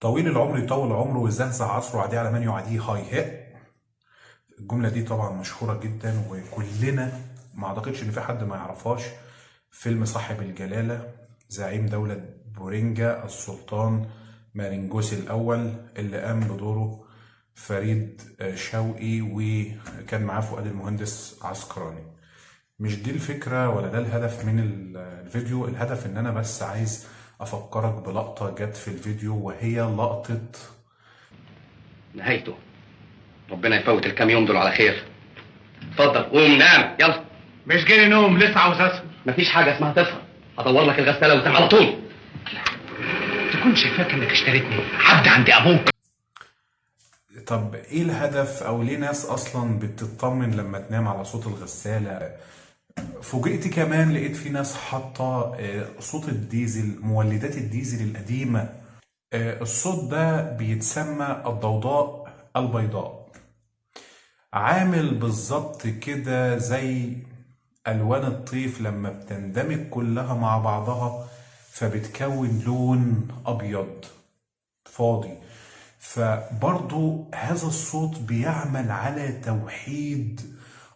طويل العمر يطول عمره ويزهزه عصره عادي على من يعاديه هاي هي. الجملة دي طبعا مشهورة جدا وكلنا ما اعتقدش ان في حد ما يعرفهاش. فيلم صاحب الجلالة، زعيم دولة بورينجا السلطان مارنجوس الأول اللي قام بدوره فريد شوقي، وكان معاه فؤاد المهندس عسكراني. مش دي الفكرة ولا ده الهدف من الفيديو. الهدف ان انا بس عايز افكرك بلقطة جت في الفيديو، وهي لقطة نهايته. ربنا يفوت الكام يوم دول على خير. اتفضل قوم نام يلا. مش جاي نوم، لسه عاوز اسهر. مفيش حاجه اسمها تسهر، هدور لك الغساله وتنام على طول. تكونش فاكر انك اشتريتني عبد عند ابوك. طب ايه الهدف، او ليه ناس اصلا بتطمن لما تنام على صوت الغسالة؟ فوجئت كمان لقيت في ناس حاطة صوت الديزل، مولدات الديزل القديمة. الصوت ده بيتسمى الضوضاء البيضاء، عامل بالظبط كده زي ألوان الطيف لما بتندمج كلها مع بعضها فبتكون لون أبيض فاضي. فبرضو هذا الصوت بيعمل على توحيد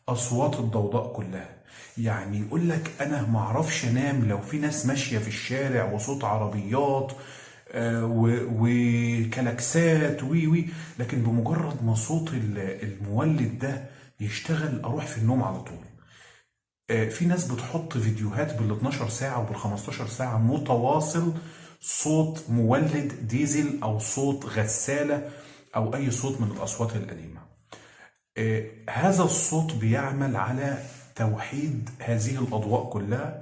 أصوات الضوضاء كلها. يعني يقول لك أنا معرفش أنام لو في ناس ماشية في الشارع وصوت عربيات وكلاكسات وي، لكن بمجرد ما صوت المولد ده يشتغل أروح في النوم على طول. في ناس بتحط فيديوهات بال 12 ساعة وبال 15 ساعة متواصل صوت مولد ديزل أو صوت غسالة أو أي صوت من الأصوات القديمة. هذا الصوت بيعمل على توحيد هذه الأضواء كلها،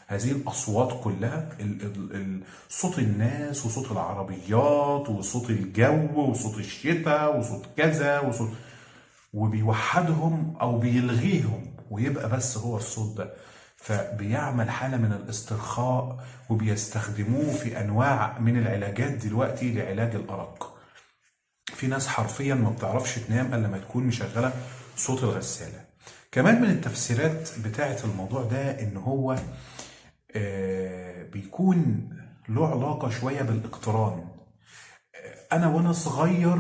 هذه الأصوات كلها، صوت الناس وصوت العربيات وصوت الجو وصوت الشتاء وصوت كذا وصوت، وبيوحدهم أو بيلغيهم ويبقى بس هو الصوت ده. فبيعمل حالة من الاسترخاء، وبيستخدموه في أنواع من العلاجات دلوقتي لعلاج الأرق. في ناس حرفيا ما بتعرفش تنام الا لما تكون مشغله صوت الغساله. كمان من التفسيرات بتاعه الموضوع ده ان هو بيكون له علاقه شويه بالاقتران. انا وانا صغير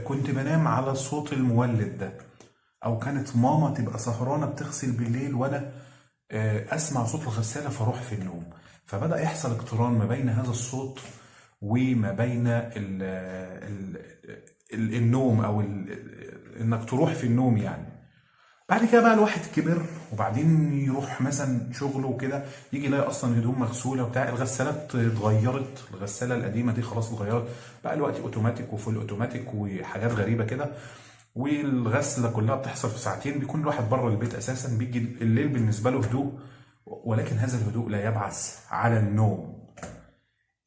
كنت بنام على صوت المولد ده، او كانت ماما تبقى سهرانه بتغسل بالليل وانا اسمع صوت الغساله فاروح في النوم. فبدا يحصل اقتران ما بين هذا الصوت وما بين النوم، او انك تروح في النوم يعني. بعد كده بقى الواحد كبر وبعدين يروح مثلا شغله وكده، يجي يلاقي اصلا هدوم مغسوله وبتاع. الغسالات اتغيرت، الغساله القديمه دي خلاص اتغيرت بقى الوقت اوتوماتيك وفول اوتوماتيك وحاجات غريبه كده، والغسله كلها بتحصل في ساعتين. بيكون الواحد بره البيت اساسا، بيجي الليل بالنسبه له هدوء، ولكن هذا الهدوء لا يبعث على النوم.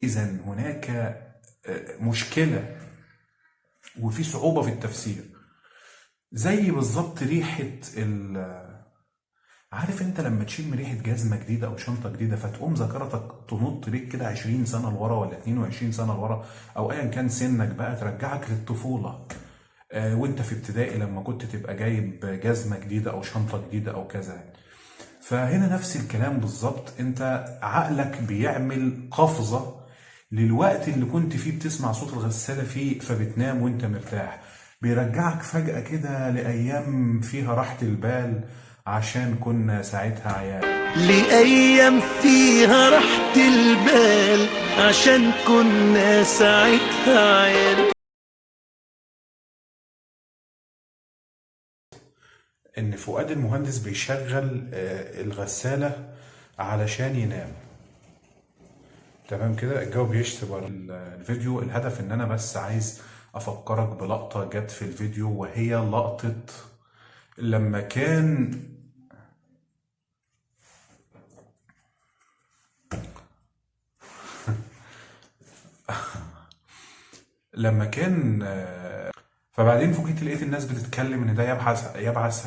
اذا هناك مشكله وفي صعوبه في التفسير. زي بالظبط ريحه عارف انت لما تشم ريحه جزمه جديده او شنطه جديده فتقوم ذاكرتك تنط بيك كده 20 سنه لورا ولا 22 سنه لورا، او ايا كان سنك بقى، ترجعك للطفوله وانت في ابتدائي لما كنت تبقى جايب جزمه جديده او شنطه جديده او كذا. فهنا نفس الكلام بالظبط، انت عقلك بيعمل قفزه للوقت اللي كنت فيه بتسمع صوت الغساله فيه فبتنام وانت مرتاح. بيرجعك فجأة كده لأيام فيها راحة البال عشان كنا ساعتها عيال. لأيام فيها راحة البال عشان كنا ساعتها عيال. إن فؤاد المهندس بيشغل الغسالة علشان ينام. تمام كده، الجو بيشتي بره الفيديو. الهدف إن أنا بس عايز أفكرك بلقطة جت في الفيديو، وهي لقطة لما كان لما كان فبعدين فوجئت لقيت الناس بتتكلم ان ده يبعث